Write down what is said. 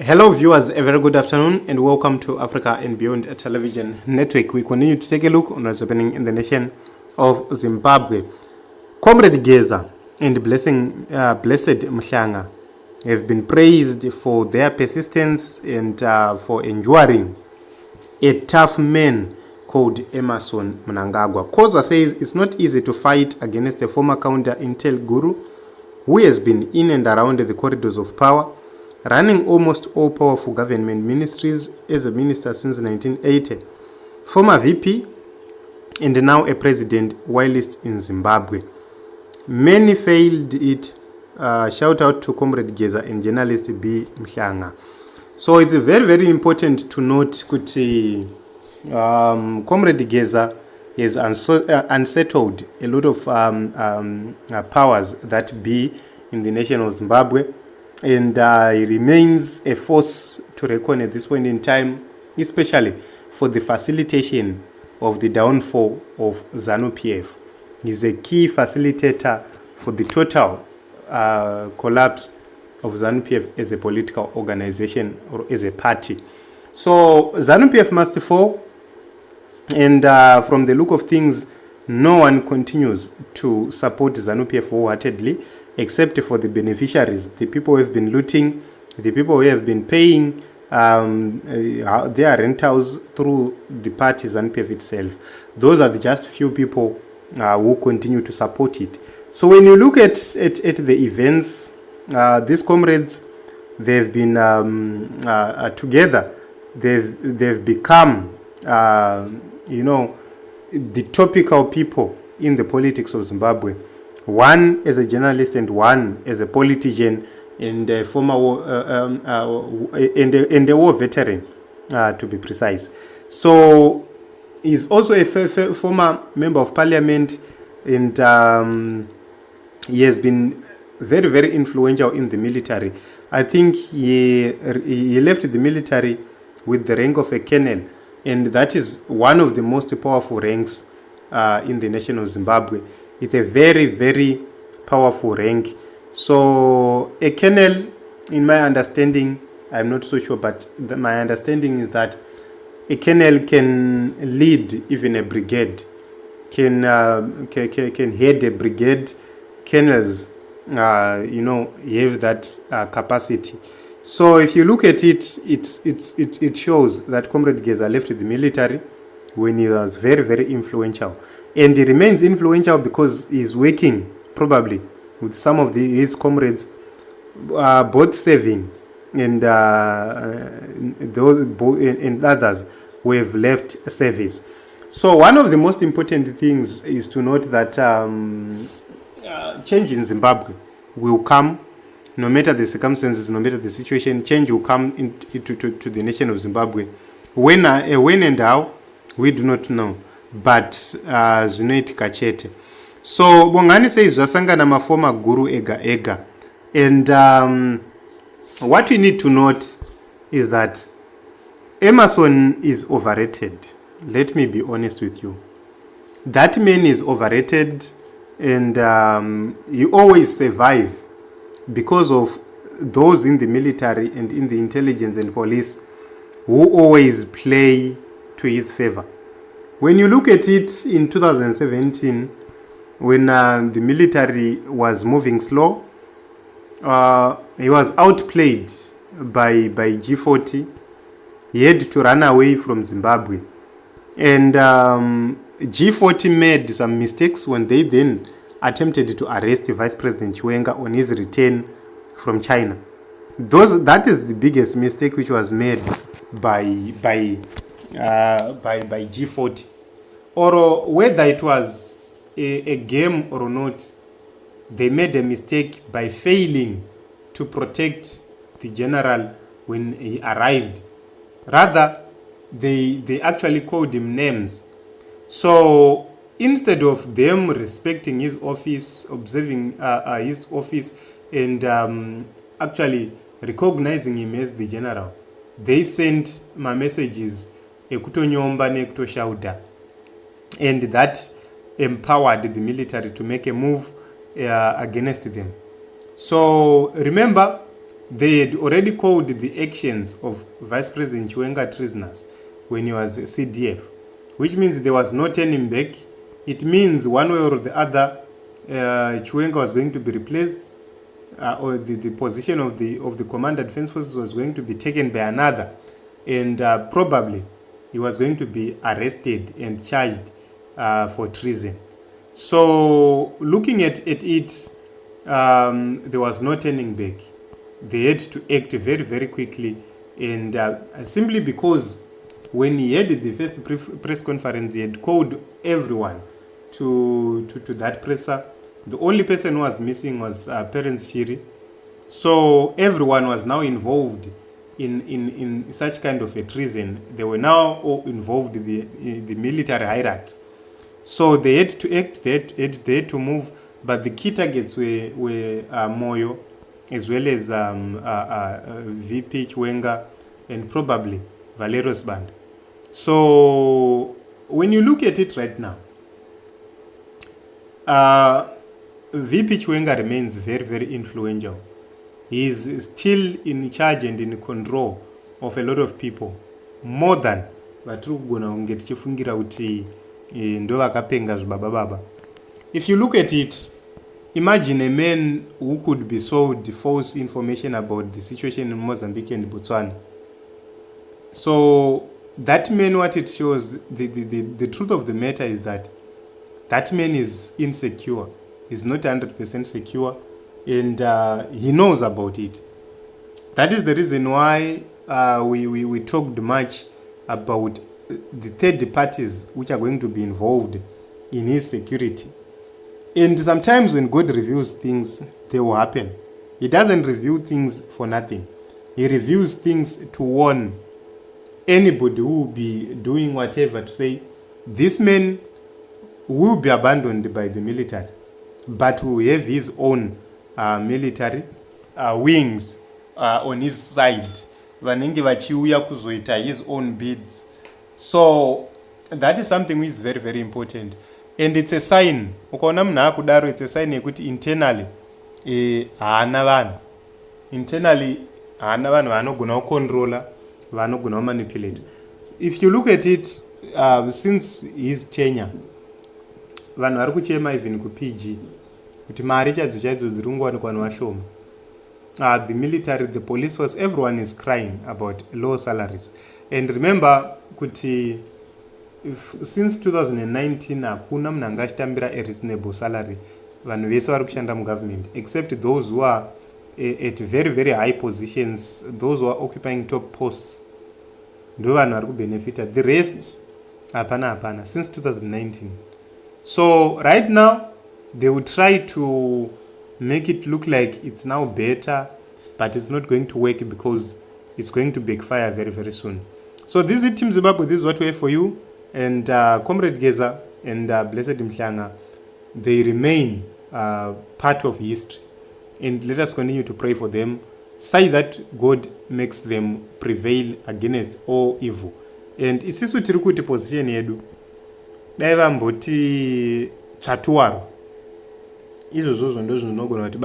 Hello viewers, a very good afternoon and welcome to Africa and Beyond Television Network. We continue to take a look on what's happening in the nation of Zimbabwe. Comrade Geza and Blessed Mnangagwa have been praised for their persistence and for enduring a tough man called Mnangagwa. Geza says it's not easy to fight against a former counter-intel guru who has been in and around the corridors of power, running almost all powerful government ministries as a minister since 1980, former VP and now a president whilst in Zimbabwe. Many failed it. Shout out to Comrade Geza and journalist B. Mnangagwa. So it's very, very important to note that Comrade Geza has unsettled a lot of powers that be in the nation of Zimbabwe. And he remains a force to reckon at this point in time, especially for the facilitation of the downfall of ZANU-PF. He's a key facilitator for the total collapse of ZANU-PF as a political organization or as a party. So ZANU-PF must fall, and from the look of things, no one continues to support ZANU-PF wholeheartedly, except for the beneficiaries, the people who have been looting, the people who have been paying their rentals through the party ZANU-PF itself. Those are the just few people who continue to support it. So when you look at the events, these comrades, they've been together. They've become, the topical people in the politics of Zimbabwe. One as a journalist and one as a politician and a former and a war veteran, to be precise. So he's also a former member of parliament, and he has been very, very influential in the military. I think he left the military with the rank of a colonel, and that is one of the most powerful ranks in the nation of Zimbabwe. It's a very, very powerful rank. So a colonel, in my understanding, I'm not so sure, but my understanding is that a colonel can lead even a brigade, can head a brigade. Colonels, have that capacity. So if you look at it, it shows that Comrade Geza left the military when he was very, very influential. And he remains influential because he's working probably with some of his comrades, both serving and those and others who have left service. So one of the most important things is to note that change in Zimbabwe will come, no matter the circumstances, no matter the situation. Change will come to the nation of Zimbabwe. When and how, we do not know. But zvinoitika chete. So Bongani says zvasangana mafoma guru ega. And what we need to note is that Emerson is overrated. Let me be honest with you. That man is overrated, and he always survive because of those in the military and in the intelligence and police who always play to his favor. When you look at it in 2017, when the military was moving slow, he was outplayed by G40. He had to run away from Zimbabwe. And G40 made some mistakes when they then attempted to arrest Vice President Chiwenga on his return from China. That is the biggest mistake which was made by G40. Or whether it was a game or not, they made a mistake by failing to protect the general when he arrived. Rather, they actually called him names. So instead of them respecting his office, observing his office, and actually recognizing him as the general, they sent my messages ekutonyomba nekutoshauda. And that empowered the military to make a move against them. So remember, they had already called the actions of Vice President Chiwenga treasonous when he was CDF, which means there was no turning back. It means one way or the other, Chiwenga was going to be replaced, or the position of the Commander Defense Forces was going to be taken by another, and probably he was going to be arrested and charged for treason. So looking at it, there was no turning back. They had to act very, very quickly, and simply because when he had the first press conference, he had called everyone to that presser. The only person who was missing was Parents Shiri. So everyone was now involved in such kind of a treason. They were now all involved in the military hierarchy. So they had to act, they had to move, but the key targets were Moyo, as well as VP Chiwenga, and probably Valero's band. So when you look at it right now, VP Chiwenga remains very, very influential. He is still in charge and in control of a lot of people, more than if you look at it, imagine a man who could be sold false information about the situation in Mozambique and Botswana. So that man, what it shows, the truth of the matter is that that man is insecure. He's not 100% secure, and he knows about it. That is the reason why we talked much about the third parties which are going to be involved in his security. And sometimes when God reveals things, they will happen. He doesn't reveal things for nothing. He reveals things to warn anybody who will be doing whatever, to say, this man will be abandoned by the military, but will have his own military wings on his side. Vanenge vachiuya kuzoita his own bids. So that is something which is very, very important. And it's a sign. Ukaona mna kudaro, it's a sign yekuti internally haana vanhu. Internally haana vanhu vanogona kucontrolla, vanogona kumanipulate. If you look at it, since his tenure, vanhu vari kuchema even kuPG kuti mari chadzo chaidzo dziri kungowanikwa nevashoma. The military, the police force, everyone is crying about low salaries. And remember kuti since 2019 hakuna munhu anga achitambira a reasonable salary vanhu vese vari kushanda mugovernment, except those who are at very, very high positions, those who are occupying top posts, ndo vanhu vari kubenefita. The rest hapana since 2019. So right now they will try to make it look like it's now better, but it's not going to work because it's going to backfire very, very soon. So this is Team Zimbabwe. This is what we have for you. And Comrade Geza and Blessed Mhlanga, they remain part of history. And let us continue to pray for them, say that God makes them prevail against all evil. And isisu tiri kuti position yedu dai vamboti tsvatuwaro izvozvo ndo zvinogona kuti